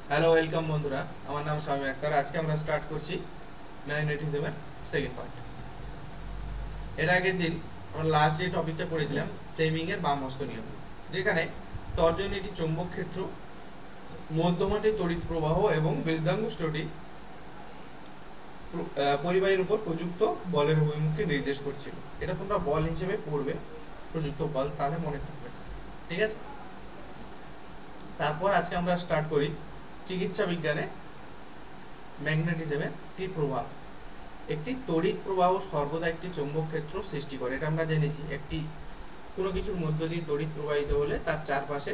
Hello welcome বন্ধুরা, আমার নাম শামীম আক্তার। আজকে আমরা স্টার্ট করছি ম্যাগনেটিজমের সেকেন্ড পার্ট। এর আগের দিন আমরা লাস্ট যে টপিকটা পড়েছিলাম ফ্লেমিং এর বাম হস্ত নিয়ম, যেখানে তর্জনী একটি চৌম্বক ক্ষেত্র, মধ্যমাটি তড়িৎ প্রবাহ এবং বৃদ্ধাঙ্গুষ্ঠটি পরিবাহীর উপর প্রযুক্ত বলের অভিমুখকে নির্দেশ করছিল। এটা তোমরা বল হিসেবে পড়বে, প্রযুক্ত বল, তাহলে মনে থাকবে। ঠিক আছে, তারপর আজকে আমরা স্টার্ট করি চিকিৎসা বিজ্ঞানে ম্যাগনেটিজমের কি প্রভাব। একটি তড়িৎ প্রবাহ সর্বদা একটি চৌম্বক ক্ষেত্র সৃষ্টি করে, এটা আমরা জেনেছি। একটি কোনো কিছুর মধ্য দিয়ে তড়িৎ প্রবাহিত হলে তার চারপাশে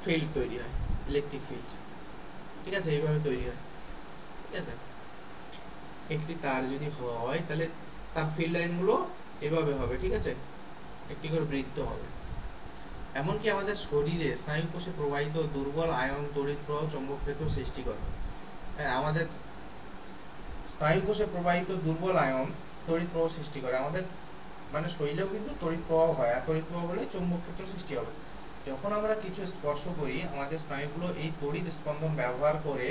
ফিল্ড তৈরি হয়, ইলেকট্রিক ফিল্ড। ঠিক আছে, এইভাবে তৈরি হয়। ঠিক আছে, একটি তার যদি হয় তাহলে তার ফিল্ড লাইনগুলো এভাবে হবে। ঠিক আছে, একটি করে বৃত্ত হবে। এমনকি আমাদের শরীরে স্নায়ুকোষে প্রবাহিত দুর্বল আয়ন তড়িৎ প্রবাহ চৌম্বক ক্ষেত্র সৃষ্টি করে। হ্যাঁ, আমাদের স্নায়ুকোষে প্রবাহিত দুর্বল আয়ন তড়িৎ প্রবাহ সৃষ্টি করে। আমাদের মানে শরীরেও কিন্তু তড়িৎ প্রবাহ হয়, আর তড়িৎ প্রবাহ হলে চৌম্বক ক্ষেত্র সৃষ্টি হবে। যখন আমরা কিছু স্পর্শ করি, আমাদের স্নায়ুগুলো এই তড়িৎ স্পন্দন ব্যবহার করে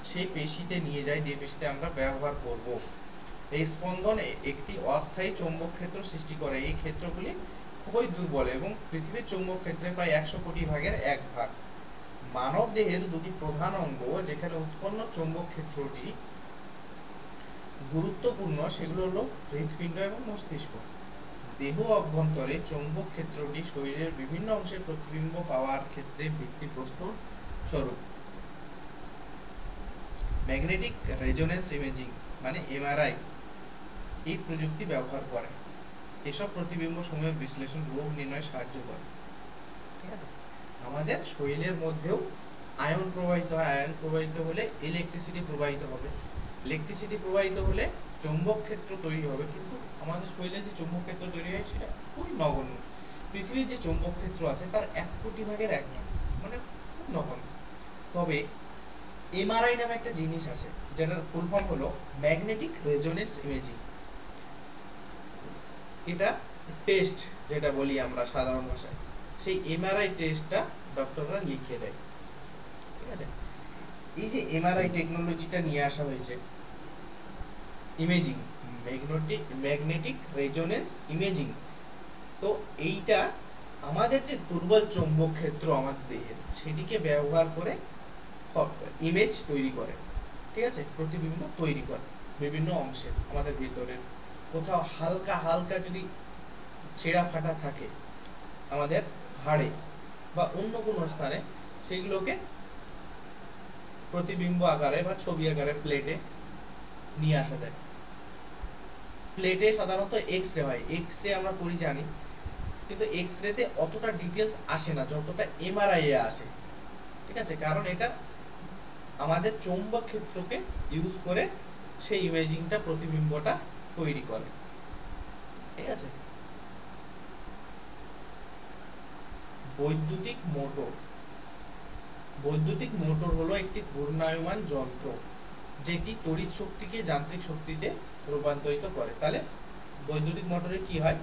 সেই পেশিতে নিয়ে যায়, যে পেশিতে আমরা ব্যবহার করব। এই স্পন্দন একটি অস্থায়ী চৌম্বক ক্ষেত্র সৃষ্টি করে। এই ক্ষেত্রগুলি খুবই দুর্বল এবং পৃথিবীর চৌম্বক ক্ষেত্রে প্রায় 100 কোটি ভাগের 1 ভাগ। মানব দেহের দুটি প্রধান অঙ্গ যেখানে উৎপন্ন চৌম্বক ক্ষেত্রটি গুরুত্বপূর্ণ, সেগুলো হলো হৃৎপিণ্ড এবং মস্তিষ্ক। দেহ অভ্যন্তরে চৌম্বক ক্ষেত্রটি শরীরের বিভিন্ন অংশে প্রতিবিম্ব পাওয়ার ক্ষেত্রে ভিত্তিপ্রস্তর স্বরূপ। ম্যাগনেটিক রেজোনেন্স ইমেজিং মানে এমআরআই এই প্রযুক্তি ব্যবহার করে। এসব প্রতিবিম্ব সমূহের বিশ্লেষণ রোগ নির্ণয়ে সাহায্য করে। ঠিক আছে, আমাদের শরীরের মধ্যেও আয়ন প্রবাহিত হয়। আয়ন প্রবাহিত হলে ইলেকট্রিসিটি প্রবাহিত হবে। ইলেকট্রিসিটি প্রবাহিত হলে চৌম্বক ক্ষেত্র তৈরি হবে। কিন্তু আমাদের শরীরে যে চৌম্বক ক্ষেত্র তৈরি হয় সেটা খুবই নগণ্য। পৃথিবীর যে চৌম্বক ক্ষেত্র আছে তার 1 কোটি ভাগের 1 ভাগ, মানে খুব নগণ্য। তবে এমআরআই নামে একটা জিনিস আছে, যেটার ফুল ফর্ম হলো ম্যাগনেটিক রেজোনেন্স ইমেজিং। এটা টেস্ট যেটা বলি আমরা সাধারণ ভাষায়, সেই এমআরআই টেস্টটা ডক্টররা লিখে দেয়। ঠিক আছে, এই যে এমআরআই টেকনোলজিটা নিয়ে আসা হয়েছে, ইমেজিং, ম্যাগনেটিক রেজোনেন্স ইমেজিং, তো এইটা আমাদের যে দুর্বল চৌম্বক ক্ষেত্র আমাদের দেহের, সেটিকে ব্যবহার করে ইমেজ তৈরি করে। ঠিক আছে, প্রতিবিম্ব তৈরি করে বিভিন্ন অংশে। আমাদের ভিতরের কোথাও হালকা হালকা যদি ছেঁড়া ফাটা থাকে আমাদের হাড়ে বা অন্য কোনো স্থানে, সেইগুলোকে প্রতিবিম্ব আকারে বা ছবি আকারে প্লেটে নিয়ে আসা যায়। প্লেটে সাধারণত এক্স রে হয়, এক্স রে আমরা পড়ি জানি, কিন্তু এক্স রেতে অতটা ডিটেলস আসে না যতটা এমআরআই এ আসে। ঠিক আছে, কারণ এটা আমাদের চৌম্বক ক্ষেত্রকে ইউজ করে সেই ইমেজিংটা, প্রতিবিম্বটা তৈরি করে। ঠিক আছে, বৈদ্যুতিক মোটর। বৈদ্যুতিক মোটর হলো একটি ঘূর্ণায়মান যন্ত্র যেটি তড়িৎ শক্তিকে যান্ত্রিক শক্তিতে রূপান্তরিত করে। তাহলে বৈদ্যুতিক মোটরে কি হয়?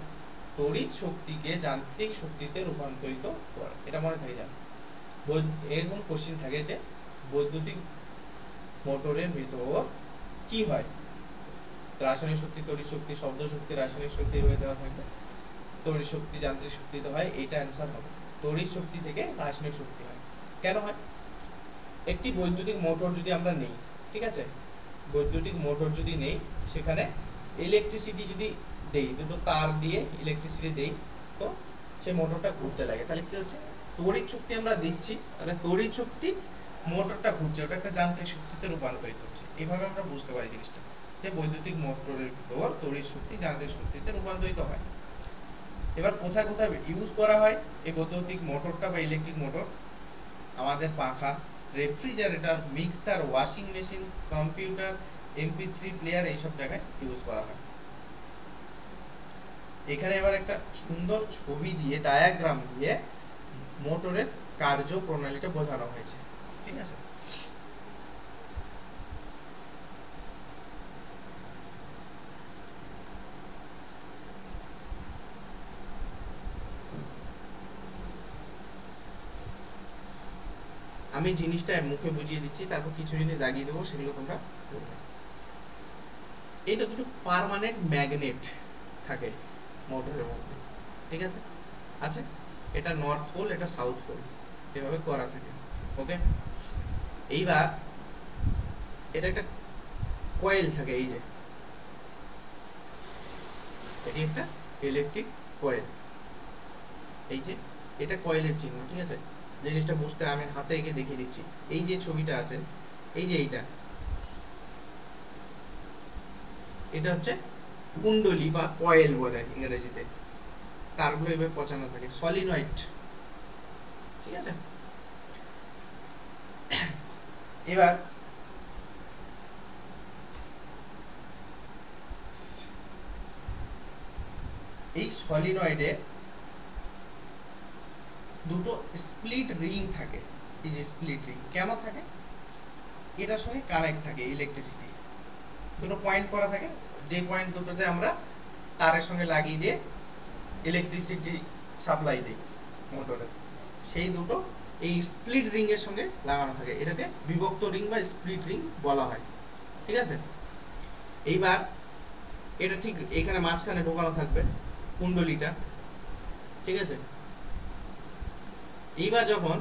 তড়িৎ শক্তিকে যান্ত্রিক শক্তিতে রূপান্তরিত করে। এটা মনে থাকে যাবে। এরকম কোশ্চেন থাকে যে বৈদ্যুতিক মোটরের ভিতর কি হয়? রাসায়নিক শক্তি, তড়িৎ শক্তি, শব্দ শক্তি, রাসায়নিক শক্তি এভাবে দেওয়া থাকবে। তড়িৎ শক্তি যান্ত্রিক শক্তিতে হয়, এইটা অ্যান্সার হবে। তড়িৎ শক্তি থেকে রাসায়নিক শক্তি হয়। কেন হয়? একটি বৈদ্যুতিক মোটর যদি আমরা নেই, ঠিক আছে, বৈদ্যুতিক মোটর যদি নেই, সেখানে ইলেকট্রিসিটি যদি দেই, দুটো তার দিয়ে ইলেকট্রিসিটি দেই, তো সেই মোটরটা ঘুরতে লাগে। তাহলে কি হচ্ছে? তড়িৎ শক্তি আমরা দিচ্ছি, তাহলে তড়িৎ শক্তি মোটরটা ঘুরছে, ওটা একটা যান্ত্রিক শক্তিতে রূপান্তরিত হচ্ছে। এইভাবে আমরা বুঝতে পারি জিনিসটা, যে বৈদ্যুতিক মোটরের ভিতর তড়িৎ শক্তি যান্ত্রিক শক্তিতে রূপান্তরিত হয়। এবার কোথায় কোথায় ইউজ করা হয় এই বৈদ্যুতিক মোটরটা বা ইলেকট্রিক মোটর? আমাদের পাখা, refrigerator, mixer, washing machine, computer, MP3 player, এইসব জায়গায় ইউজ করা হয়। এখানে এবার একটা সুন্দর ছবি দিয়ে, ডায়াগ্রাম দিয়ে মোটরের কার্যপ্রণালীটা বোঝানো হয়েছে। ঠিক আছে, আমি জিনিসটা মুখে বুঝিয়ে দিচ্ছি, তারপর কিছু জিনিস দাগিয়ে দেবো, সেগুলো তোমরা করবে। এইটা দুটো পার্মানেন্ট ম্যাগনেট থাকে মোটরের মধ্যে, ঠিক আছে? আচ্ছা, এটা নর্থ পোল, এটা সাউথ পোল, এভাবে করা থাকে। ওকে, এইবার এটা একটা কয়েল থাকে, এই যে এটি একটা ইলেকট্রিক কয়েল, এই যে এটা কয়েলের চিহ্ন, ঠিক আছে? জিনিসটা বুঝতে আমি হাতে এঁকে দেখিয়ে দিচ্ছি। এই যে ছবিটা আছে, এই যে এটা হচ্ছে কুণ্ডলী বা কয়েল বলে ইংরেজিতে। তারগুলো এভাবে পচানো থাকে, সলিনয়েড, ঠিক আছে? এবার এই সলিনয়েডে দুটো স্প্লিট রিং থাকে। এই যে স্প্লিট রিং কেন থাকে? এটার সঙ্গে কানেক্ট থাকে ইলেকট্রিসিটি, দুটো পয়েন্ট করা থাকে, যে পয়েন্ট দুটোতে আমরা তারের সঙ্গে লাগিয়ে দিয়ে ইলেকট্রিসিটি সাপ্লাই দিই মোটরে, সেই দুটো এই স্প্লিট রিং এর সঙ্গে লাগানো থাকে। এটাকে বিভক্ত রিং বা স্প্লিট রিং বলা হয়, ঠিক আছে? এইবার এটা ঠিক এখানে মাঝখানে ঢোকানো থাকবে কুণ্ডলীটা, ঠিক আছে? এইবার যখন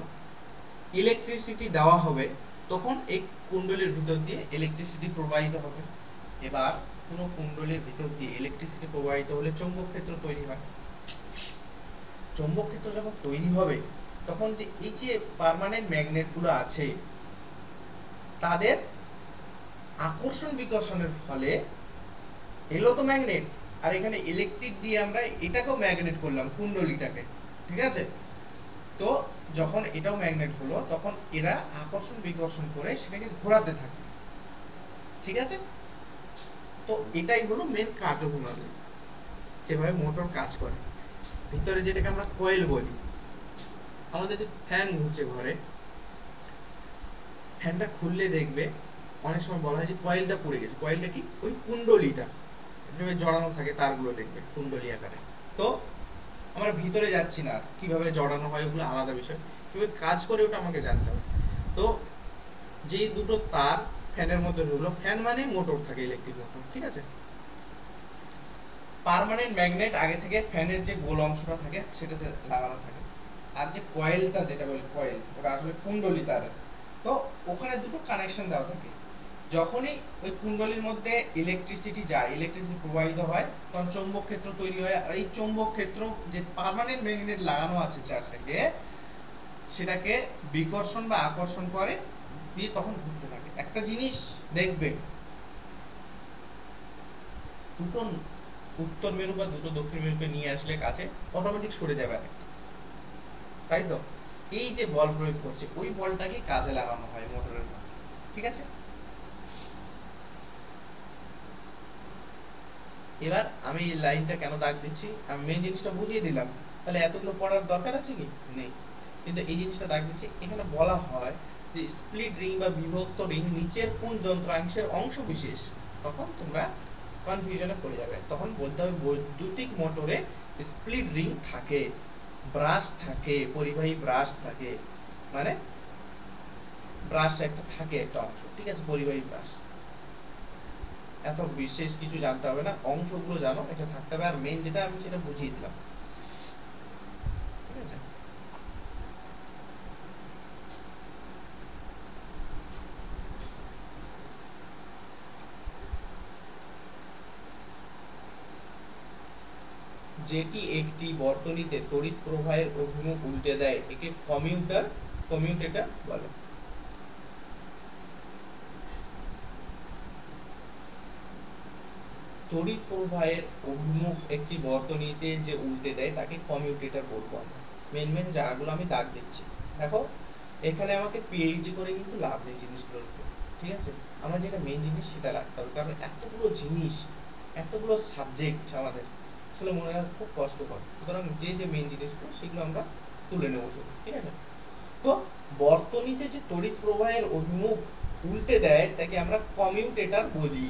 ইলেকট্রিসিটি দেওয়া হবে, তখন এই কুণ্ডলীর ভিতর দিয়ে ইলেকট্রিসিটি প্রবাহিত হবে। এবার পুরো কুণ্ডলীর ভিতর দিয়ে ইলেকট্রিসিটি প্রবাহিত হলে চৌম্বক ক্ষেত্র তৈরি হয়। চৌম্বক ক্ষেত্র যখন তৈরি হবে, তখন যে এই যে পার্মানেন্ট ম্যাগনেটগুলো আছে, তাদের আকর্ষণ বিকর্ষণের ফলে এলো তো ম্যাগনেট, আর এখানে ইলেকট্রিক দিয়ে আমরা এটাকেও ম্যাগনেট করলাম, কুণ্ডলীটাকে, ঠিক আছে? তো যখন এটাও ম্যাগনেট হলো, তখন এরা আকর্ষণ বিকর্ষণ করে সেটাকে ঘোরাতে থাকে, ঠিক আছে? তো এটাই হলো মেন কার্যপ্রণালী, যেভাবে মোটর কাজ করে। ভিতরে যেটাকে আমরা কয়েল বলি, আমাদের যে ফ্যান ঘুরছে ঘরে, ফ্যানটা খুললে দেখবে অনেক সময় বলা হয় যে কয়েলটা পুড়ে গেছে। কয়েলটা কি? ওই কুণ্ডলীটা এভাবে জড়ানো থাকে, তারগুলো দেখবে কুণ্ডলী আকারে। তো আমরা ভিতরে যাচ্ছি না, আর কিভাবে জড়ানো হয় ওগুলো আলাদা বিষয়, কিভাবে কাজ করে ওটা আমাকে জানতে হবে। তো যেই দুটো তার ফ্যানের মধ্যে ঢুকলো, ফ্যান মানে মোটর থাকে, ইলেকট্রিক মোটর, ঠিক আছে? পার্মানেন্ট ম্যাগনেট আগে থেকে ফ্যানের যে গোল অংশটা থাকে সেটাতে লাগানো থাকে, আর যে কয়েলটা যেটা বলে কয়েল, ওটা আসলে কুণ্ডলী তার। তো ওখানে দুটো কানেকশন দেওয়া থাকে। যখনই ওই কুণ্ডলীর মধ্যে ইলেকট্রিসিটি যায়, ইলেকট্রিসিটি প্রবাহিত হয়, তখন চৌম্বক ক্ষেত্র তৈরি হয়। আর এই চৌম্বক ক্ষেত্র যে পার্মানেন্ট ম্যাগনেট লাগানো আছে চার সাইডে, সেটাকে বিকর্ষণ বা আকর্ষণ করে দিয়ে তখন ঘুরতে থাকে। একটা জিনিস দেখবে, দুটো উত্তর মেরু বা দুটো দক্ষিণ মেরুকে নিয়ে আসলে কাছে, অটোমেটিক সরে যাবে, তাই তো? এই যে বল প্রয়োগ করছে, ওই বলটাকে কাজে লাগানো হয় মোটরের মধ্যে, ঠিক আছে? এবার আমি লাইনটা কেন দাগ দিচ্ছি, আমি মেইন জিনিসটা বুঝিয়ে দিলাম, তাহলে এতগুলো পড়ার দরকার আছে কি? নেই। কিন্তু এই জিনিসটা দাগ দিচ্ছি, এখানে বলা হয় যে স্প্লিট রিং বা বিভক্ত রিং নিচের কোন যন্ত্রাংশের অংশ বিশেষ, তখন তোমরা কনফিউশনে পড়ে যাবে। তখন বলতে হবে বৈদ্যুতিক মোটরে স্প্লিট রিং থাকে, ব্রাশ থাকে, পরিবাহী ব্রাশ থাকে, মানে ব্রাশ একটা থাকে, একটা অংশ, ঠিক আছে? পরিবাহী ব্রাশ। এত বিশেষ কিছু জানতে হবে না, অংশগুলো জানো, এটা থাকতে হবে। আর মেইন যেটা আমি সেটা বুঝিয়ে দিলাম, ঠিক আছে? যেটি একটি বর্তনীতে তড়িৎ প্রবাহের অভিমুখ উল্টে দেয়, একে কমিউটেটর বলে। তড়িৎ প্রবাহের অভিমুখ একটি বর্তনীতে যে উল্টে দেয়, তাকে কমিউটেটর বলবো আমরা। মেন জায়গাগুলো আমি দাগ দিচ্ছি। দেখো, এখানে আমাকে পিএইচডি করে কিন্তু লাভ নেই জিনিসগুলোর উপর, ঠিক আছে? আমরা যেটা মেন জিনিস সেটা রাখতে হবে, কারণ এতগুলো জিনিস, এতগুলো সাবজেক্ট আমাদের আসলে মনে রাখা খুব কষ্টকর। সুতরাং যে মেন জিনিসগুলো সেগুলো আমরা তুলে নেবো শুধু, ঠিক আছে? তো বর্তনীতে যে তড়িৎ প্রবাহের অভিমুখ উল্টে দেয়, তাকে আমরা কমিউটেটর বলি,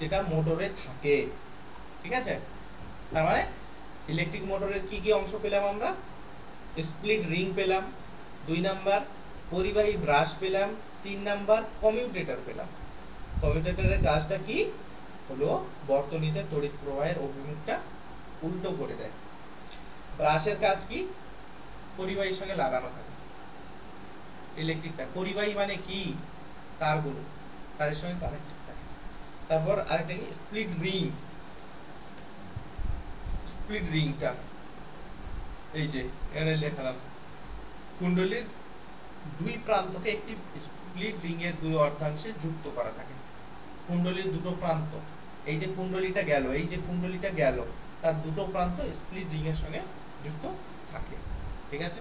যেটা মোটরে থাকে, ঠিক আছে? তার মানে ইলেকট্রিক মোটরের কি কি অংশ পেলাম আমরা? স্প্লিট রিং পেলাম, 2 নাম্বার পরিবাহী ব্রাশ পেলাম, 3 নাম্বার কমিউটেটর পেলাম। কমিউটেটরের কাজটা কি হলো, বর্তনীতে তড়িৎ প্রবাহের অভিমুখটা উল্টো করে দেয়। ব্রাশের কাজ কি, পরিবাহীর সঙ্গে লাগানো থাকে ইলেকট্রিকটা। পরিবাহী মানে কি, তারগুলো তারের সঙ্গে কানেক্টেড থাকে। তারপর আরেকটা কি, স্প্লিট রিং। স্প্লিট রিংটা এই যে এখানে লেখালাম, কুণ্ডলীর দুই প্রান্তকে একটি স্প্লিট রিং এর দুই অর্ধাংশে যুক্ত করা থাকে। কুণ্ডলীর দুটো প্রান্ত, এই যে কুণ্ডলীটা গেল, এই যে কুণ্ডলীটা গেল, তার দুটো প্রান্ত স্প্লিট রিং এর সঙ্গে যুক্ত থাকে। ঠিক আছে,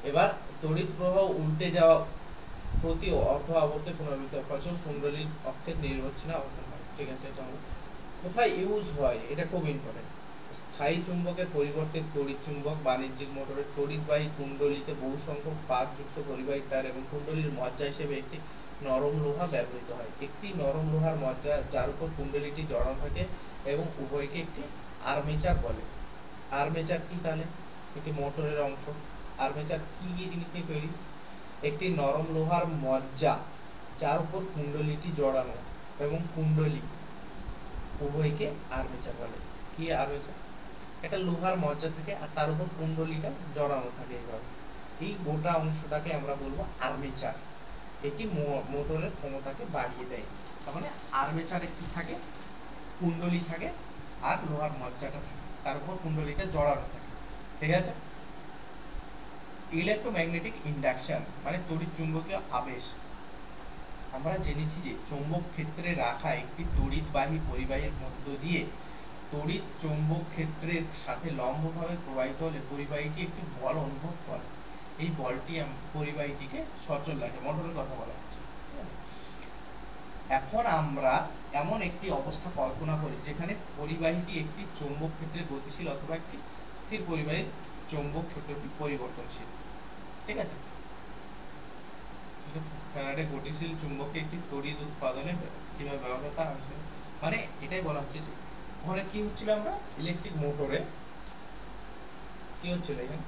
এবার তড়িৎ প্রবাহ উল্টে যাওয়া প্রতি অর্ধ আবর্তে পুনরাবৃত্ত ফলস্বরূপ কুণ্ডলীর অক্ষের নিরবচ্ছিন্ন আবর্তন হয়। ঠিক আছে, এটা আমরা কোথায় ইউজ হয়, এটা খুব ইম্পর্টেন্ট। স্থায়ী চুম্বকের পরিবর্তে তড়িৎ চুম্বক, বাণিজ্যিক মোটরের তড়িৎবাহী কুণ্ডলীতে বহু সংখ্যক পাকযুক্ত পরিবাহী তার এবং কুণ্ডলীর মজ্জা হিসেবে একটি নরম লোহা ব্যবহৃত হয়। একটি নরম লোহার মজ্জা যার উপর কুণ্ডলীটি জড়ানো থাকে এবং উভয়কে একটি আর্মেচার বলে। আর্মেচার কি তাহলে, একটি মোটরের অংশ। আর্মেচার কি কি জিনিস নিয়ে তৈরি, একটি নরম লোহার মজ্জা যার উপর কুণ্ডলীটি জড়ানো এবং কুণ্ডলী উভয়কে আর্মেচার বলে। কি আর্মেচার, একটা লোহার মজ্জা থাকে আর তার উপর কুণ্ডলীটা জড়ানো থাকে এইভাবে, এই গোটা অংশটাকে আমরা বলবো আর্মেচার। এটি মোটরের ক্ষমতাকে বাড়িয়ে দেয়। তার মানে আর্মেচারে কি থাকে, কুণ্ডলী থাকে আর লোহার মজ্জাটা থাকে, তার উপর কুণ্ডলীটা জড়ানো থাকে। ঠিক আছে, ইলেকট্রোম্যাগনেটিক ইন্ডাকশন মানে তড়িৎ চুম্বকীয় আবেশ। আমরা জেনেছি যে চৌম্বক ক্ষেত্রে রাখা একটি তড়িৎবাহী পরিবাহীর মধ্য দিয়ে তড়িৎ চৌম্বক ক্ষেত্রের সাথে লম্বভাবে প্রবাহিত হলে পরিবাহীটি একটি বল অনুভব করে। এই বলটি পরিবাহীটিকে সচল রাখে, মোটরের কথা বলা হচ্ছে। এখন আমরা এমন একটি অবস্থা কল্পনা করি যেখানে পরিবাহীটি একটি চৌম্বক ক্ষেত্রে গতিশীল অথবা একটি স্থির পরিবাহীর চৌম্বক ক্ষেত্রটি পরিবর্তনশীল। ঠিক আছে, ফ্যারাডে গতিশীল চুম্বককে একটি তড়িৎ উৎপাদনে কিভাবে ব্যবহার করতে হয়েছে, মানে এটাই বলা হচ্ছে যে ওখানে কি হচ্ছিল, আমরা ইলেকট্রিক মোটরে কি হচ্ছিল এখানে,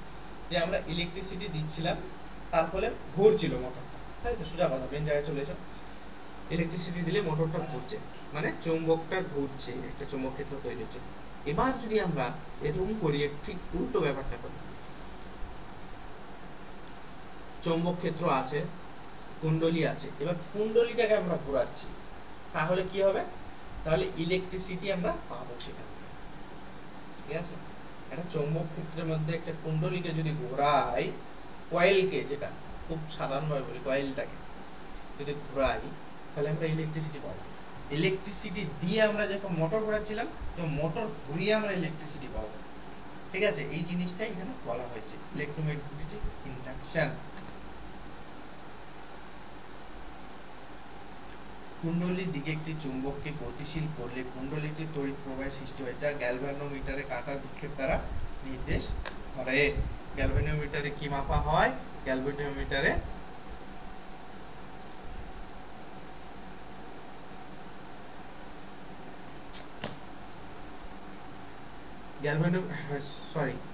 যে আমরা ইলেকট্রিসিটি দিচ্ছিলাম, তার ফলে ঘুরছিল মোটরটা। তাই তো, সোজা কথা, মেন জায়গায় চলে এসো। ইলেকট্রিসিটি দিলে মোটরটা ঘুরছে, মানে চৌম্বকটা ঘুরছে, একটা চৌম্বক ক্ষেত্র তৈরি হচ্ছে। এবার যদি আমরা এরকম করি, ঠিক উল্টো ব্যাপারটা করি, চৌম্বক ক্ষেত্র আছে, কুণ্ডলী আছে, এবার কুণ্ডলীটাকে আমরা ঘোরাচ্ছি, তাহলে কি হবে, তাহলে ইলেকট্রিসিটি আমরা পাবো সেখান থেকে। ঠিক আছে, একটা চৌম্বক ক্ষেত্রের মধ্যে একটা কুণ্ডলীকে যদি ঘোরাই, কয়েলকে, যেটা খুব সাধারণভাবে বলি কয়েলটাকে যদি ঘোরাই, তাহলে আমরা ইলেকট্রিসিটি পাবো। ইলেকট্রিসিটি দিয়ে আমরা যখন মোটর ঘোরাচ্ছিলাম, তো মোটর ঘুরিয়ে আমরা ইলেকট্রিসিটি পাবো। ঠিক আছে, এই জিনিসটাই এখানে বলা হয়েছে ইলেকট্রোম্যাগনেটিক ইন্ডাকশন। কুণ্ডলীর দিকে একটি চুম্বককে গতিশীল করলে কুণ্ডলীটির তড়িৎ প্রবাহের সৃষ্টি হয়, যা গ্যালভানোমিটারে কাঁটার বিক্ষেপ দ্বারা নির্দেশ করে। গ্যালভানোমিটারে কি মাপা হয়, গ্যালভানোমিটারে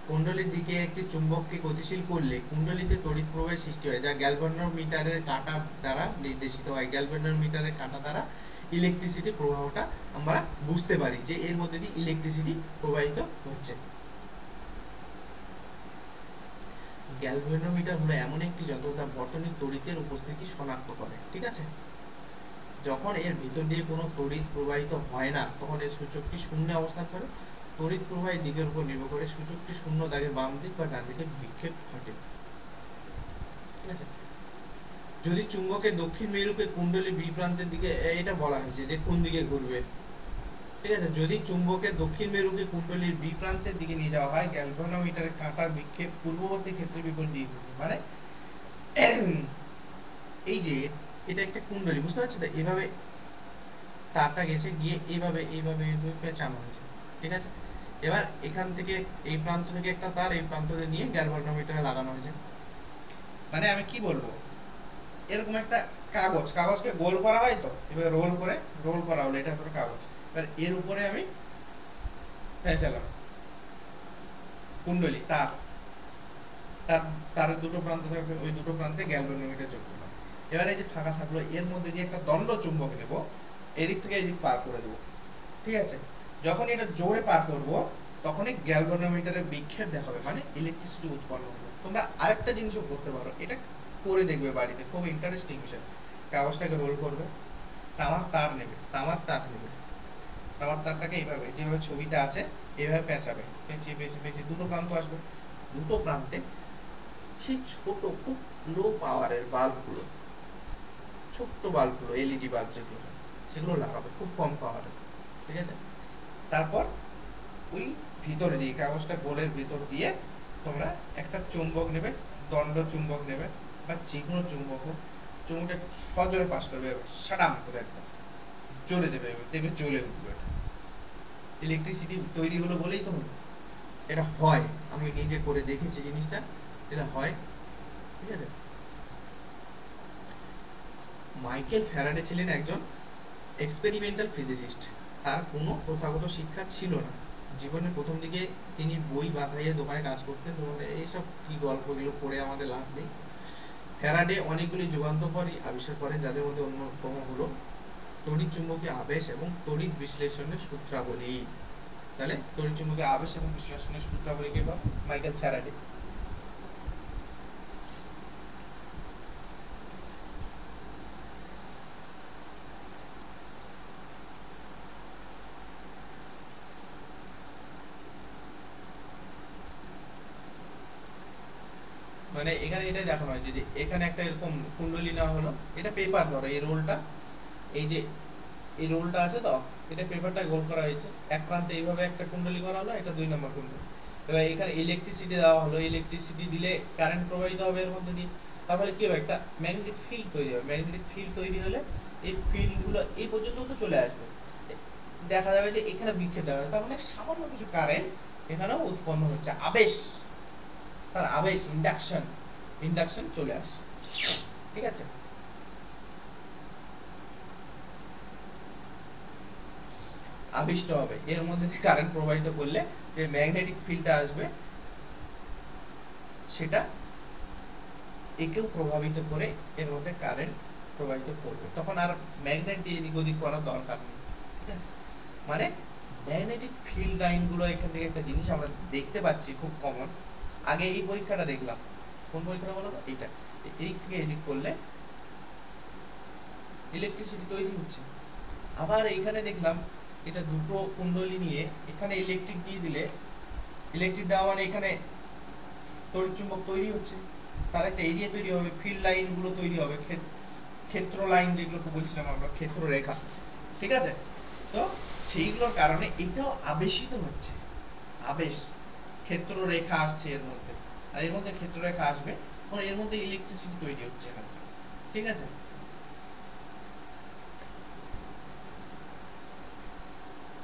কুণ্ডলীর দিকে একটি চুম্বককে গতিশীল করলে কুণ্ডলীতে তড়িৎ প্রবাহের সৃষ্টি হয়, যা গ্যালভানোমিটারের কাঁটা দ্বারা নির্দেশিত হয়। গ্যালভানোমিটারের কাঁটা দ্বারা ইলেকট্রিসিটি প্রবাহটা আমরা বুঝতে পারি যে এর মধ্যে দিয়ে ইলেকট্রিসিটি প্রবাহিত হচ্ছে। গ্যালভানোমিটার হলো এমন একটি যন্ত্র যা বর্তনীর তড়িতের উপস্থিতি শনাক্ত করে। ঠিক আছে, যখন এর ভিতর দিয়ে কোনো তড়িৎ প্রবাহিত হয় না, তখন এর সূচকটি শূন্য অবস্থান করে। তড়িৎ প্রবাহের দিকের উপর নির্ভর করে সূচকটি শূন্য দাগের বাম দিক বা ডান দিকে বিক্ষেপ ঘটে। ঠিক আছে, যদি চুম্বকের দক্ষিণ মেরুকে কুণ্ডলীর বি প্রান্তের দিকে, এটা বলা হয়েছে যে কোন দিকে ঘুরবে। ঠিক আছে, যদি চুম্বকের দক্ষিণ মেরুকে কুণ্ডলীর বি প্রান্তের দিকে নিয়ে যাওয়া হয়, গ্যালভানোমিটারের কাঁটার বিক্ষেপ পূর্ববর্তী ক্ষেত্রের বিপরীত দিকে ঘুরবে। মানে এই যে এটা একটা কুণ্ডলী, বুঝতে পারছো তো, এভাবে তারটা গেছে গিয়ে এইভাবে এইভাবে পেঁচানো হয়েছে। ঠিক আছে, এবার এখান থেকে এই প্রান্ত থেকে একটা তার এই প্রান্ততে নিয়ে গ্যালভানোমিটারে লাগানো হয়েছে। মানে আমি কি বলবো, এরকম একটা কাগজ, কাগজকে গোল করা হয় তো, এবার রোল করা হলো, এটা হলো কাগজ। এবার এর উপরে আমি ফেসালাম কুণ্ডলী, তারের দুটো প্রান্ত থাকবে, ওই দুটো প্রান্তে গ্যালভানোমিটার যোগ করলাম। এবার এই যে ফাঁকা থাকলো, এর মধ্যে দিয়ে একটা দণ্ড চুম্বক নেব, এদিক থেকে এদিক পার করে দেবো, ঠিক আছে। যখন এটা জোরে পার করব তখনই গ্যালভানোমিটারের বিক্ষেপ দেখাবে, মানে ইলেকট্রিসিটি উৎপন্ন হবে। তোমরা আরেকটা জিনিসও করতে পারো, এটা করে দেখবে বাড়িতে, খুব ইন্টারেস্টিং বিষয়। কাগজটাকে রোল করবে, তামার তারটাকে এইভাবে, যেভাবে ছবিতে আছে এইভাবে পেঁচাবে, পেঁচিয়ে দুটো প্রান্ত আসবে, দুটো প্রান্তে সেই ছোট খুব লো পাওয়ারের বাল্বগুলো, ছোট্ট বাল্বগুলো, এলইডি বাল্ব যেগুলো, সেগুলো লাগাবে খুব কম পাওয়ারে, ঠিক আছে। তারপর ওই ভিতরে দিয়ে, কাগজটা গোলের ভিতর দিয়ে তোমরা একটা চুম্বক নেবে, দণ্ড চুম্বক নেবে, বা যে কোনো চুম্বক হোক, চুম্বকটা সজোরে পাস করবে, সাটাম করে একদম জ্বলে দেবে, দেবে জ্বলে উঠবে। ইলেকট্রিসিটি তৈরি হলো বলেই তো হলো, এটা হয়, আমি নিজে করে দেখেছি জিনিসটা, এটা হয়, ঠিক আছে। মাইকেল ফ্যারাডে ছিলেন একজন এক্সপেরিমেন্টাল ফিজিসিস্ট। তার কোনো প্রথাগত শিক্ষা ছিল না। জীবনের প্রথম দিকে তিনি বই বাঁধাইয়ের দোকানে কাজ করতেন। এইসব কি গল্পগুলো পড়ে আমাদের লাভ নেই। ফ্যারাডে অনেকগুলি যুগান্তকারী আবিষ্কার করেন, যাদের মধ্যে অন্যতম হলো তড়িৎ চুম্বকীয় আবেশ এবং তড়িৎ বিশ্লেষণের সূত্রাবলী। তাহলে তড়িৎ চুম্বকীয় আবেশ এবং বিশ্লেষণের সূত্রাবলী কে মাইকেল ফ্যারাডে। মানে এখানে এটাই দেখানো হয়েছে যে এখানে একটা এরকম কুণ্ডলী নেওয়া হলো, এটা পেপার, ধরো এই রোলটা, এই যে এই রোলটা আছে তো, এটা পেপারটা গোল করা হয়েছে, এক প্রান্তে এইভাবে একটা কুণ্ডলী করা হলো, এটা 2 নম্বর কুণ্ডলী। এবার এখানে ইলেকট্রিসিটি দেওয়া হলো, ইলেকট্রিসিটি দিলে কারেন্ট প্রবাহিত হবে এর মধ্যে দিয়ে, তারপরে কি হবে, একটা ম্যাগনেটিক ফিল্ড তৈরি হবে। ম্যাগনেটিক ফিল্ড তৈরি হলে এই ফিল্ডগুলো এই পর্যন্ত তো চলে আসবে, দেখা যাবে যে এখানে বিক্ষেপ দেওয়া হবে, তার মানে সামান্য কিছু কারেন্ট এখানেও উৎপন্ন হচ্ছে, আবেশ, তার আবেশ, ইন্ডাকশন চলে আসছে, ঠিক আছে। আবিষ্ট হবে, এর মধ্যে দিয়ে কারেন্ট প্রবাহিত করলে যে ম্যাগনেটিক ফিল্ডটা আসবে সেটা একেও প্রভাবিত করে এর মধ্যে কারেন্ট প্রবাহিত করবে, তখন আর ম্যাগনেট দিয়ে এদিক ওদিক করার দরকার নেই, ঠিক আছে। মানে ম্যাগনেটিক ফিল্ড লাইনগুলো এখান থেকে একটা জিনিস আমরা দেখতে পাচ্ছি খুব কমন। আগে এই পরীক্ষাটা দেখলাম, কোন পরীক্ষাটা বলো তো, এইটা, এদিক থেকে এদিক করলে ইলেকট্রিসিটি তৈরি হচ্ছে। আবার এইখানে দেখলাম এটা দুটো কুণ্ডলী নিয়ে এখানে ইলেকট্রিক দিয়ে দিলে, ইলেকট্রিক দেওয়া মানে এখানে তড়িৎ চুম্বক তৈরি হচ্ছে, তার একটা এরিয়া তৈরি হবে, ফিল্ড লাইন গুলো তৈরি হবে, ক্ষেত্র লাইন যেগুলোকে বলছিলাম আমরা, ক্ষেত্র রেখা, ঠিক আছে। তো সেইগুলোর কারণে এটাও আবেশিত হচ্ছে, আবেশ, ক্ষেত্র রেখা আসছে এর মধ্যে, আর এর মধ্যে ক্ষেত্র রেখা আসবে, তখন এর মধ্যে ইলেকট্রিসিটি তৈরি হচ্ছে, ঠিক আছে।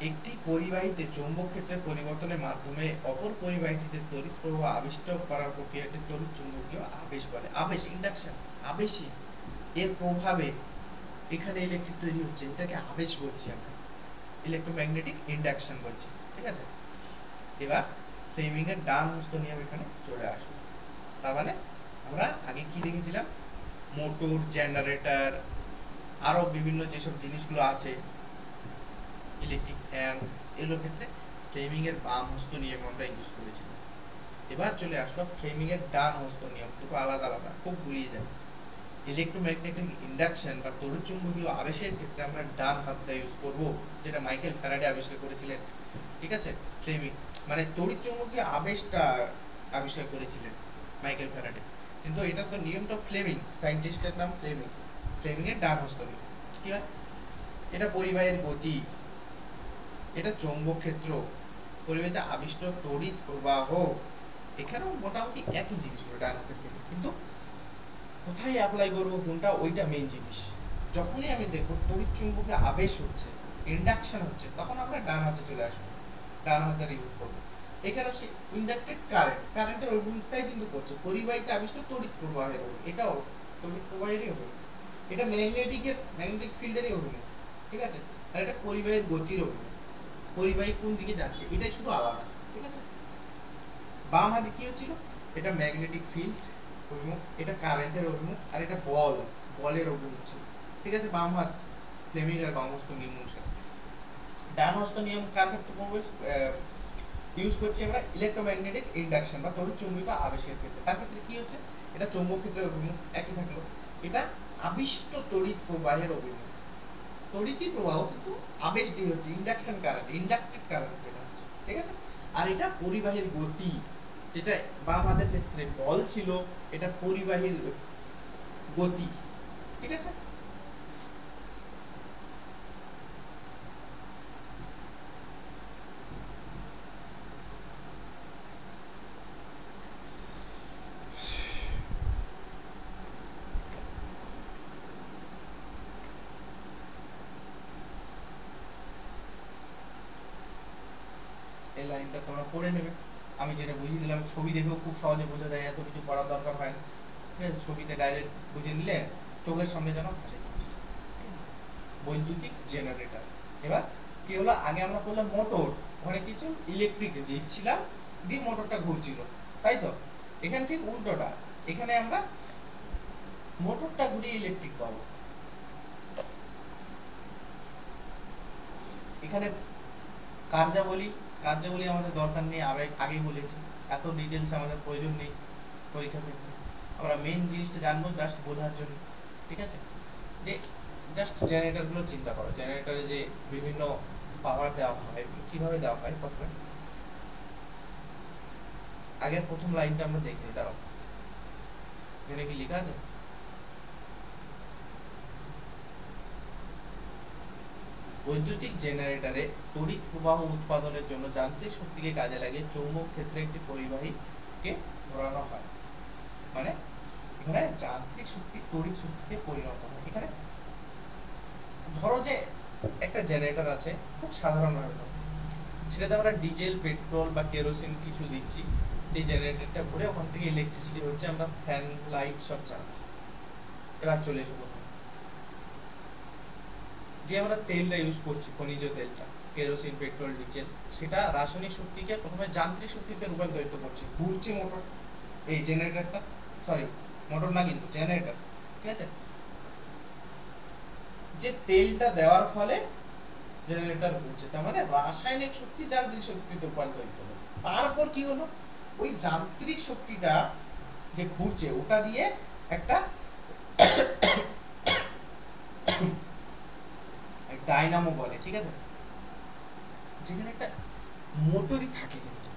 একটি পরিবাহীতে চৌম্বক ক্ষেত্রের পরিবর্তনের মাধ্যমে অপর পরিবাহীটিতে তড়িৎ প্রবাহ আবিষ্ট করার প্রক্রিয়াটি তড়িৎ চুম্বকীয় আবেশ বলে। আবেশ, ইন্ডাকশন, আবেশই, এর প্রভাবে এখানে ইলেকট্রিক তৈরি হচ্ছে, এটাকে আবেশ বলছি আমরা, ইলেকট্রোম্যাগনেটিক ইন্ডাকশন বলছি, ঠিক আছে। এবার ফ্লেমিং এর ডান হস্ত নিয়ম এখানে চলে আসবে। তার মানে আমরা আগে কি দেখেছিলাম, মোটর, জেনারেটর, আরো বিভিন্ন যেসব জিনিসগুলো আছে, ইলেকট্রিক ফ্যান, এগুলোর ক্ষেত্রে ফ্লেমিং এর বাম হস্ত নিয়ম আমরা ইউজ করেছিলাম। এবার চলে আসলো ফ্লেমিং এর ডান হস্ত নিয়ম, দুটো আলাদা আলাদা, খুব গুলিয়ে যায়। ইলেকট্রোম্যাগনেটিক ইন্ডাকশন বা তড়িৎচুম্বকীয় আবেশের ক্ষেত্রে আমরা ডান হাতটা ইউজ করব, যেটা মাইকেল ফ্যারাডে আবিষ্কার করেছিলেন, ঠিক আছে। ফ্লেমিং মানে তড়িৎচুম্বকীয় আবেশটা আবিষ্কার করেছিলেন মাইকেল ফ্যারাডে, কিন্তু এটা তো নিয়মটা ফ্লেমিং, সায়েন্টিস্টের নাম ফ্লেমিং। ফ্লেমিং এর ডান হস্ত নিয়ম কি হয়, এটা পরিবাহীর গতি, এটা চৌম্বক ক্ষেত্র, পরিবাহীতে আবিষ্ট তড়িৎ প্রবাহ, এখানেও মোটামুটি একই জিনিসগুলো ডান হাতের ক্ষেত্রে, কিন্তু কোথায় অ্যাপ্লাই করবো কোনটা, ওইটা মেইন জিনিস। যখনই আমি দেখবো তড়িৎ চুম্বকে আবেশ হচ্ছে, ইন্ডাকশন হচ্ছে, তখন আমরা ডান হাতে চলে আসবো, ডান হাতের ইউজ করবো। এখানে সে ইন্ডাক্টেড কারেন্টের ওইটাই কিন্তু করছে, পরিবাহীতে আবিষ্ট তড়িৎ প্রবাহের হবে, এটাও তড়িৎ প্রবাহেরই হবে, এটা ম্যাগনেটিক ফিল্ডেরই অভিমুখ, ঠিক আছে। আর এটা পরিবাহীর গতির অভিমুখ, পরিবাহী কোন দিকে যাচ্ছে এটাই শুধু আলাদা, ঠিক আছে। বাম হাতে কি হচ্ছিল, এটা ম্যাগনেটিক ফিল্ড অভিমুখ, এটা কারেন্টের অভিমুখ, আর এটা বলের অভিমুখ ছিল, ঠিক আছে। বাম হাত ফ্লেমিং আর বাম হস্ত নিয়ম অনুসারে। ডান হস্ত নিয়ম কার ক্ষেত্রে ইউজ করছি আমরা? ইলেকট্রোম্যাগনেটিক ইন্ডাকশন বা তড়িৎচুম্বকীয় আবেশের ক্ষেত্রে। তার ক্ষেত্রে কি হচ্ছে, এটা চৌম্বক ক্ষেত্রের অভিমুখ একই থাকলো, এটা আবিষ্ট তড়িৎ প্রবাহের অভিমুখ। তড়িৎ প্রবাহ কিন্তু আবেশ দিয়ে হচ্ছে, ইন্ডাকশন কারেন্ট, ইন্ডাকটিভ কারেন্ট যেটা হচ্ছে, ঠিক আছে। আর এটা পরিবাহীর গতি, যেটা বাম হাতের ক্ষেত্রে বল ছিল, এটা পরিবাহীর গতি, ঠিক আছে। এই লাইনটা তোমরা পড়ে নেবে, আমি যেটা বুঝিয়ে দিলাম ছবি দেখেও খুব সহজে বোঝা যায়, এত কিছু পড়ার দরকার হয় না, ঠিক আছে। ছবিতে ডাইরেক্ট বুঝে নিলে চোখের সামনে যেন ভাসে জিনিসটা। বৈদ্যুতিক জেনারেটর। এবার কি হলো, আগে আমরা বললাম মোটর, ওখানে কি ছিল, ইলেকট্রিক দিচ্ছিলাম, দিয়ে মোটরটা ঘুরছিল, তাই তো। এখানে ঠিক উল্টোটা, এখানে আমরা মোটরটা ঘুরিয়ে ইলেকট্রিক পাবো। এখানে কার্যাবলী আমাদের দরকার নেই, আগেই বলেছি, এত ডিটেলস আমাদের প্রয়োজন নেই পরীক্ষার ক্ষেত্রে। আমরা মেইন জিনিসটা জানবো জাস্ট বোঝার জন্য, ঠিক আছে। যে জাস্ট জেনারেটরগুলো চিন্তা করো, জেনারেটরে যে বিভিন্ন পাওয়ার দেওয়া হয়, কিভাবে দেওয়া হয় প্রথমে। আগের প্রথম লাইনটা আমরা দেখে নিই, দাঁড়াও, এখানে কি লেখা আছে? বৈদ্যুতিক জেনারেটরে তড়িৎ প্রবাহ উৎপাদনের জন্য যান্ত্রিক শক্তিকে কাজে লাগিয়ে চৌম্বক ক্ষেত্রে একটি পরিবাহীকে ঘোরানো হয়। মানে এখানে যান্ত্রিক শক্তি তড়িৎ শক্তিতে পরিণত হয়। এখানে ধরো যে একটা জেনারেটর আছে, খুব সাধারণভাবে সেটাতে আমরা ডিজেল, পেট্রোল বা কেরোসিন কিছু দিচ্ছি, এই জেনারেটরটা ঘুরে ওখান থেকে ইলেকট্রিসিটি হচ্ছে, আমরা ফ্যান লাইট সব চালাচ্ছি। এবার চলে এসো প্রথমে, যে আমরা তেলটা ইউজ করছি, খনিজ তেলটা, কেরোসিন, পেট্রোল, ডিজেল, সেটা রাসায়নিক শক্তিকে প্রথমে যান্ত্রিক শক্তিতে রূপান্তরিত করছে, ঘুরছে মোটর, এই জেনারেটরটা, সরি মোটর না কিন্তু জেনারেটর, ঠিক আছে। যে তেলটা দেওয়ার ফলে জেনারেটর ঘুরছে, তার মানে রাসায়নিক শক্তি যান্ত্রিক শক্তিতে রূপান্তরিত হলো। তারপর কি হলো, ওই যান্ত্রিক শক্তিটা যে ঘুরছে ওটা দিয়ে একটা ডাইনামো বলে, ঠিক আছে, যেখানে একটা মোটরই থাকে, কিন্তু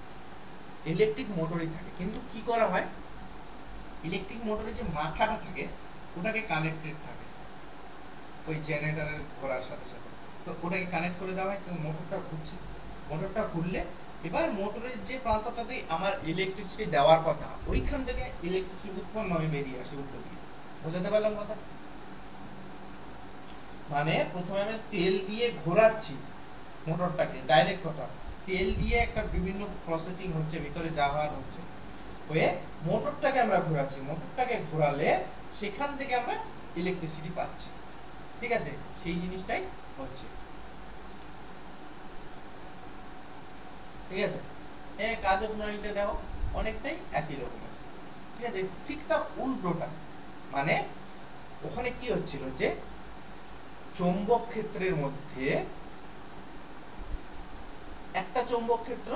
ইলেকট্রিক মোটরই থাকে, কিন্তু কি করা হয়, ইলেকট্রিক মোটরের যে মাথাটা থাকে ওটাকে কানেক্টেড থাকে ওই জেনারেটরের ঘোরার সাথে সাথে, তো ওটাকে কানেক্ট করে দেওয়া হয়, তো মোটরটা ঘুরছে। মোটরটা ঘুরলে এবার মোটরের যে প্রান্তটাতে আমার ইলেকট্রিসিটি দেওয়ার কথা, ওইখান থেকে ইলেকট্রিসিটি উৎপন্ন হয়ে বেরিয়ে আসে উল্টো দিকে। বোঝাতে পারলাম কথা? মানে প্রথমে আমি তেল দিয়ে ঘোরাচ্ছি মোটরটাকে, ডাইরেক্ট কথা, তেল দিয়ে একটা বিভিন্ন প্রসেসিং হচ্ছে, ভিতরে যাওয়ার হচ্ছে, হয়ে মোটরটাকে আমরা ঘোরাচ্ছি, মোটরটাকে ঘোরালে সেখান থেকে আমরা ইলেকট্রিসিটি পাচ্ছি, ঠিক আছে। সেই জিনিসটাই হচ্ছে, ঠিক আছে। কার্যপ্রণালীটা দেখো অনেকটাই একই রকমের, ঠিক আছে। ঠিক তার উল্টোটা, মানে ওখানে কি হচ্ছিল, যে চৌম্বক ক্ষেত্রের মধ্যে একটা চৌম্বক ক্ষেত্র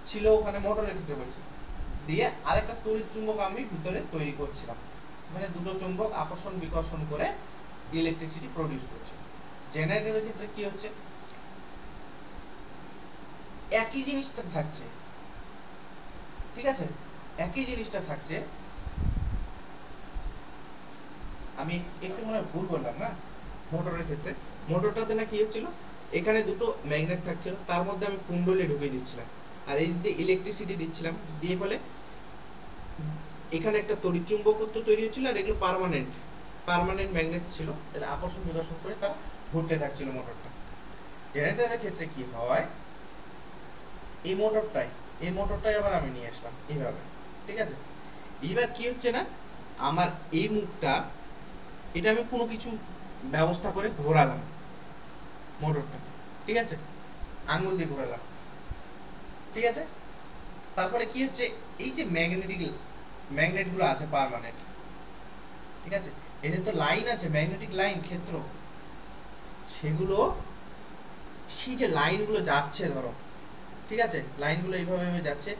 ছিল, ওখানে মোটরের ক্ষেত্রে বলছি, দিয়ে আরেকটা তড়িৎ চুম্বক আমি ভিতরে তৈরি করছিলাম, মানে দুটো চুম্বক আকর্ষণ বিকর্ষণ করে ইলেকট্রিসিটি প্রডিউস করছে। জেনারেটরের ক্ষেত্রে কি হচ্ছে, একই জিনিসটা থাকছে, ঠিক আছে, একই জিনিসটা থাকছে। আমি একটু মনে ভুল বললাম না, মোটরের ক্ষেত্রে মোটরটাতে না কি হচ্ছিল, এখানে দুটো ম্যাগনেট থাকছিল, তার মধ্যে আমি কুণ্ডলী ঢুকিয়ে দিচ্ছিলাম, আর এই দিকে ইলেকট্রিসিটি দিচ্ছিলাম, দিয়ে ফলে এখানে একটা তড়িৎ চুম্বকত্ব তৈরি হচ্ছিল, আর এগুলো পার্মানেন্ট ম্যাগনেট ছিল, এটা আকর্ষণ বিকর্ষণ করে তার ঘুরতে থাকছিল মোটরটা। জেনারেটরের ক্ষেত্রে কি হয়, এই মোটরটাই আবার আমি নিয়ে আসলাম এইভাবে, ঠিক আছে। এইবার কি হচ্ছে না, আমার এই মুখটা এটা আমি কোনো কিছু ব্যবস্থা করে ঘোরালাম মোটরটা, ঠিক আছে, আঙুল দিয়ে ঘোরালাম, ঠিক আছে। তারপরে কি হচ্ছে, এই যে ম্যাগনেটগুলো আছে পার্মানেন্ট, ঠিক আছে, এদের তো লাইন আছে, ম্যাগনেটিক লাইন, ক্ষেত্র, সেগুলো, সেই যে লাইনগুলো যাচ্ছে ধরো, ঠিক আছে, লাইনগুলো এইভাবে যাচ্ছে,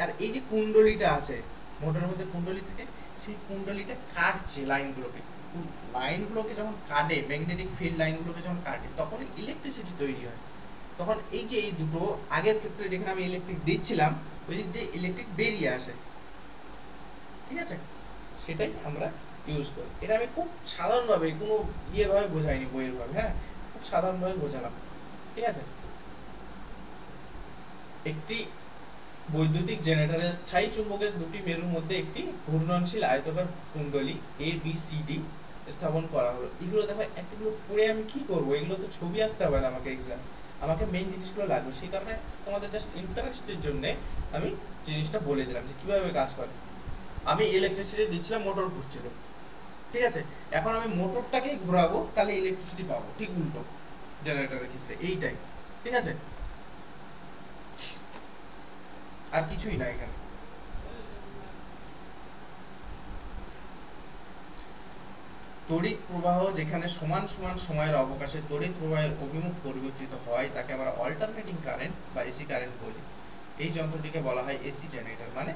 আর এই যে কুণ্ডলীটা আছে মোটরের মধ্যে, কুণ্ডলী থাকে, সেই কুণ্ডলীটা কাটছে লাইনগুলোকে যখন কাটে, ম্যাগনেটিক ফিল্ড লাইনগুলোকে যখন কাটে, তখন ইলেকট্রিসিটি তৈরি হয়। তখন এই যে এই দুটো, আগের ক্ষেত্রে যেখানে আমি ইলেকট্রিক দিচ্ছিলাম ওই দিক দিয়ে ইলেকট্রিক বেরিয়ে আসে, ঠিক আছে, সেটাই আমরা ইউজ করি। এটা আমি খুব সাধারণভাবে, কোনো ইয়েভাবে বোঝাইনি বইয়ের ভাবে, হ্যাঁ, খুব সাধারণভাবে বোঝালাম, ঠিক আছে। একটি বৈদ্যুতিক জেনারেটরের স্থায়ী চুম্বকের দুটি মেরুর মধ্যে একটি ঘূর্ণনশীল আয়তাকার কুণ্ডলী ABCD স্থাপন করা হলো। এগুলো দেখো, এতগুলো পড়ে আমি কি করব, এগুলো তো ছবি আঁকতে হবে না আমাকে এক্সাম, আমাকে মেইন জিনিসগুলো লাগবে, সেই কারণে তোমাদের জাস্ট ইন্টারেস্টের জন্য আমি জিনিসটা বলে দিলাম যে কিভাবে কাজ করে। আমি ইলেকট্রিসিটি দিচ্ছিলাম, মোটর ঘুরছিল, ঠিক আছে, এখন আমি মোটরটাকেই ঘোরাবো, তাহলে ইলেকট্রিসিটি পাবো, ঠিক উল্টো জেনারেটরের ক্ষেত্রে এইটাই, ঠিক আছে, আর কিছুই না এখানে। তড়িৎ প্রবাহ যেখানে সমান সমান সময়ের অবকাশে তড়িৎ প্রবাহের অভিমুখ পরিবর্তিত হয় তাকে আমরা অল্টারনেটিং কারেন্ট বা এসি কারেন্ট বলি। এই যন্ত্রটিকে বলা হয় এসি জেনারেটর। মানে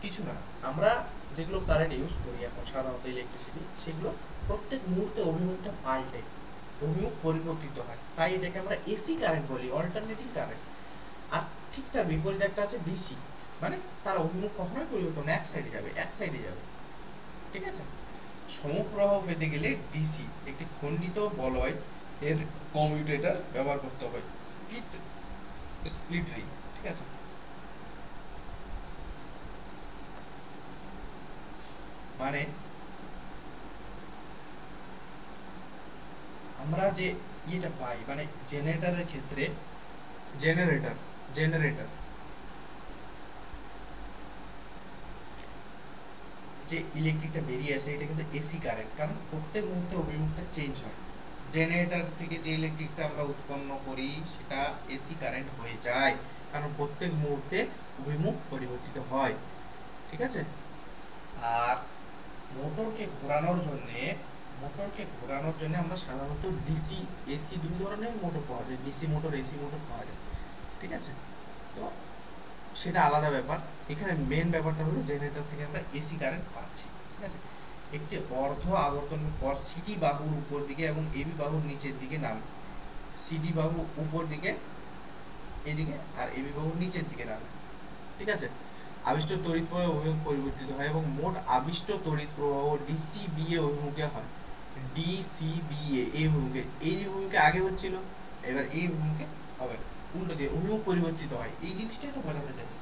কিছু না, আমরা যেগুলো কারেন্ট ইউজ করি এখন সাধারণত ইলেকট্রিসিটি, সেগুলো প্রত্যেক মুহূর্তে অভিমুখটা পাল্টে, অভিমুখ পরিবর্তিত হয়, তাই এটাকে আমরা এসি কারেন্ট বলি, অল্টারনেটিং কারেন্ট। আর ঠিক তার বিপরীত একটা আছে ডিসি, মানে তার অভিমুখ কখনোই পরিবর্তন, এক সাইডে যাবে, ঠিক আছে। সমপ্রবাহ পেতে গেলে ডিসি একটি খণ্ডিত বলয় এর কমিউটেটর ব্যবহার করতে হবে, স্প্লিট রিং, ঠিক আছে। মানে আমরা যে ইয়েটা পাই, মানে জেনারেটরের ক্ষেত্রে জেনারেটর যে ইলেকট্রিকটা বেরিয়ে আসে, এটা কিন্তু এসি কারেন্ট, কারণ প্রত্যেক মুহূর্তে অভিমুখটা চেঞ্জ হয়। জেনারেটর থেকে যে ইলেকট্রিকটা আমরা উৎপন্ন করি সেটা এসি কারেন্ট হয়ে যায়, কারণ প্রত্যেক মুহূর্তে অভিমুখ পরিবর্তিত হয়, ঠিক আছে। আর মোটরকে ঘোরানোর জন্য আমরা সাধারণত ডিসি এসি দুই ধরনের মোটর পাওয়া যায়, ডিসি মোটর, এসি মোটর পাওয়া যায়, ঠিক আছে। তো সেটা আলাদা ব্যাপার, এখানে মেন ব্যাপারটা হলো জেনারেটর থেকে আমরা এসি কারেন্ট পাচ্ছি, ঠিক আছে। একটি অর্ধ আবর্তন পর সিডি বাহুর উপর দিকে এবং এবি বাহুর নিচের দিকে নামে, সিডি বাহু উপর দিকে এদিকে আর এবি বাহু নিচের দিকে নামে, ঠিক আছে। আবিষ্ট তড়িৎ প্রবাহ অভিমুখ পরিবর্তিত হয় এবং মোট আবিষ্ট তড়িৎ প্রবাহ ডিসিবিএ অভিমুখে হয়, ডিসিবিএ এই অভিমুখে, এই অভিমুখে আগে হচ্ছিল, এবার এই অভিমুখে হবে, উল্টো দিয়ে অভিমুখ পরিবর্তিত হয়। এই জিনিসটাই তো বোঝাতে চাইছি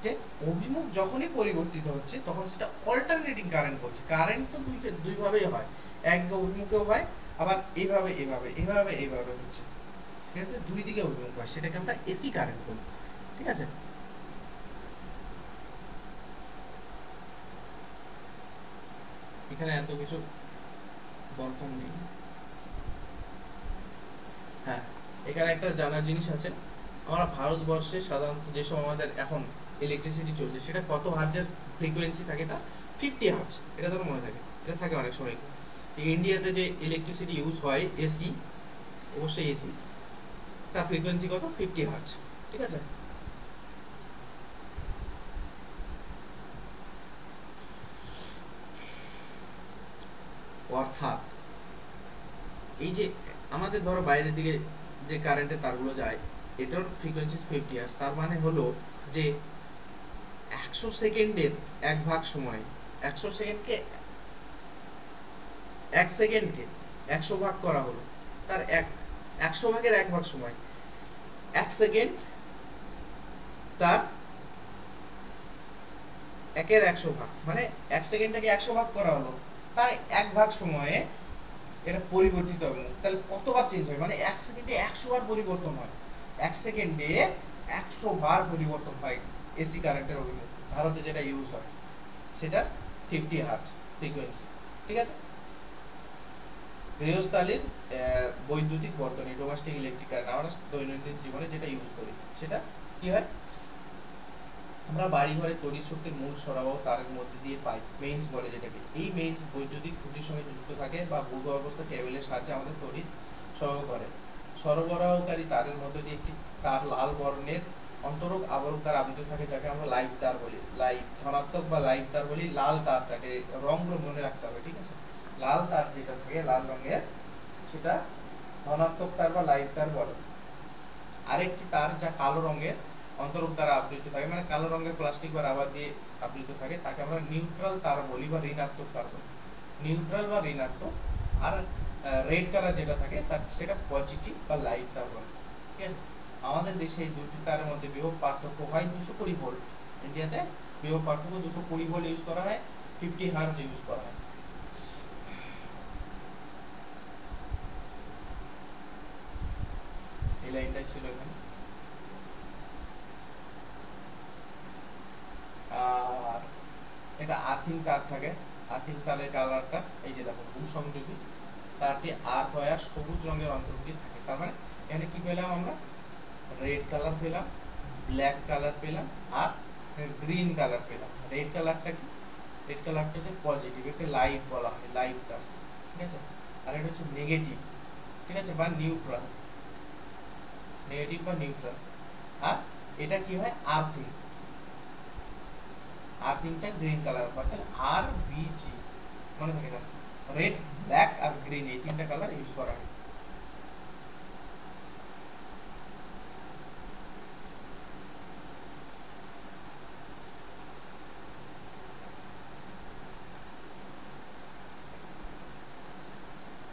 যে অভিমুখ যখনই পরিবর্তিত হচ্ছে তখন সেটা অল্টারনেটিং কারেন্ট বলছে। কারেন্ট তো দুই ভাবেই হয়, এক অভিমুখেও হয়, আবার এইভাবে হচ্ছে, সেটাতে দুই দিকে অভিমুখ হয়, সেটাকে আমরা এসি কারেন্ট বলি, ঠিক আছে। এখানে এত কিছু দরকার নেই। হ্যাঁ, এখানে একটা জানার জিনিস আছে, আমরা ভারতবর্ষে সাধারণত যেসব আমাদের এখন ইলেকট্রিসিটি চলছে সেটা কত হার্জের ফ্রিকোয়েন্সি থাকে, তা 50 হার্জ, এটা তো মনে থাকে, এটা থাকে অনেক সময়। ইন্ডিয়াতে যে ইলেকট্রিসিটি ইউজ হয় এসি, অবশ্যই এসি, তার ফ্রিকোয়েন্সি কত, 50 হার্জ, ঠিক আছে। অর্থাৎ এই যে আমাদের ধরো বাইরের দিকে যে কারেন্টের তারগুলো যায়, এটার ফ্রিকোয়েন্সি 50 হার্জ, তার মানে হলো যে 100 সেকেন্ডের এক ভাগ সময়, 100 সেকেন্ডকে 1 সেকেন্ডকে 100 ভাগ করা হলো, তার 100 ভাগের এক ভাগ সময়, 1 সেকেন্ড তার 1 এর 100 ভাগ, মানে 1 সেকেন্ডটাকে 100 ভাগ করা হলো, তার এক ভাগ সময়ে এটা পরিবর্তিত হবে, তাহলে কতবার চেঞ্জ হয়, মানে 1 সেকেন্ডে 100 বার পরিবর্তন হয়, 1 সেকেন্ডে 100 বার পরিবর্তন হয় এসি কারেন্টের অভিমুখ। ভারতে যেটা ইউজ হয় সেটা 50 হার্জ ফ্রিকোয়েন্সি, ঠিক আছে। গৃহস্থালির বৈদ্যুতিক বর্তনী, ডোমেস্টিক ইলেকট্রিক কারেন্ট, আমরা দৈনন্দিন জীবনে যেটা ইউজ করি সেটা কি হয়, আমরা বাড়ি ঘরে তড়িৎ শক্তির মূল সরবরাহ তারের মধ্যে দিয়ে পাই, মেইনস বলে যেটাকে। এই মেইনস বৈদ্যুতিক খুঁটির সঙ্গে যুক্ত থাকে বা ভূগর্ভস্থ কেবলের সাহায্যে আমাদের তড়িৎ সরবরাহ করে। সরবরাহকারী তারের মধ্যে দিয়ে একটি তার লাল বর্ণের অন্তরক আবরক দ্বারা আবৃত থাকে, যাকে আমরা লাইভ তার বলি। লাইভ ধনাত্মক বা লাইভ তার বলি। লাল তারটাকে রংগুলো মনে রাখতে হবে, ঠিক আছে। লাল তার যেটা থাকে লাল রঙের, সেটা ধনাত্মক তার বা লাইভ তার বলে। আরেকটি তার যা কালো রঙের অন্তরক দ্বারা আবৃত থাকে, মানে কালো রঙের প্লাস্টিক বা রাবার দিয়ে আবৃত থাকে, তাকে আমরা নিউট্রাল তার বলি বা ঋণাত্মক তার বলি। নিউট্রাল বা ঋণাত্মক। আর রেড কালার যেটা থাকে তার সেটা পজিটিভ বা লাইভ তার বলে, ঠিক আছে। আমাদের দেশে এই দুটি তারের মধ্যে বিভব পার্থক্য হয় 220 ভোল্ট। ইন্ডিয়াতে বিভব পার্থক্য 220 ভোল্ট ইউজ করা হয়, 50 হার্জ ইউজ করা হয়। এই লাইনটাই ছিল এখানে। আর এটা আর্থিং তার থাকে। আর্থিং তারের কালারটা এই যে দেখো, ভূসংযোগী তারটি আর্থ ওয়্যার সবুজ রঙের অন্তর্ভুক্ত থাকে। তার মানে এখানে কি পেলাম আমরা, রেড কালার পেলাম, ব্ল্যাক কালার পেলাম, আর গ্রিন কালার পেলাম। রেড কালারটা কি, রেড কালারটা হচ্ছে পজিটিভ, একে লাইভ বলা হয়, লাইভ তার, ঠিক আছে। আর এটা হচ্ছে নেগেটিভ, ঠিক আছে, বা নিউট্রাল, নেগেটিভ বা নিউট্রাল। আর এটা কি হয়, আর্থিং। আর্থিংটা গ্রিন কালার, অর্থাৎ আর বি জি মনে থাকে না, রেড, ব্ল্যাক আর গ্রিন, এই তিনটা কালার ইউজ করা হয়।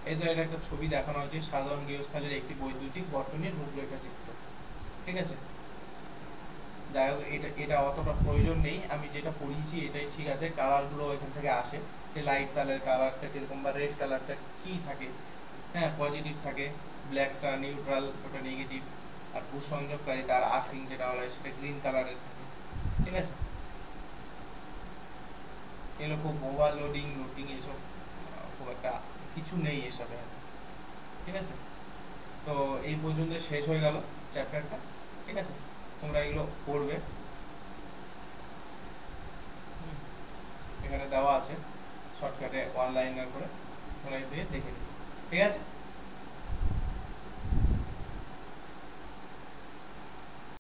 এই তো এটা একটা ছবি দেখানো হয়েছে সাধারণ গৃহস্থালির একটি বৈদ্যুতিক বর্তনীর রূপরেখা চিত্র, ঠিক আছে। যাই হোক, এটা এটা অতটা প্রয়োজন নেই, আমি যেটা পড়িয়েছি এটাই ঠিক আছে। কালারগুলো এখান থেকে আসে, যে লাইট কালার কালারটা কিরকম, বা রেড কালারটা কি থাকে, হ্যাঁ পজিটিভ থাকে, ব্ল্যাকটা নিউট্রাল, ওটা নেগেটিভ, আর ভূসংযোগকারী তার আর্থিং যেটা বলা হয় সেটা গ্রিন কালারের থাকে, ঠিক আছে। এগুলো খুব ওভারলোডিং লোডিং এসব খুব একটা কিছু নেই এসবে, ঠিক আছে। তো এই পর্যন্ত শেষ হয়ে গেল চ্যাপ্টারটা, ঠিক আছে। তোমরা এগুলো পড়বে, এখানে দেওয়া আছে শর্টকাটে 1 লাইনার করে, তোমরা দিয়ে দেখে নিবে, ঠিক আছে।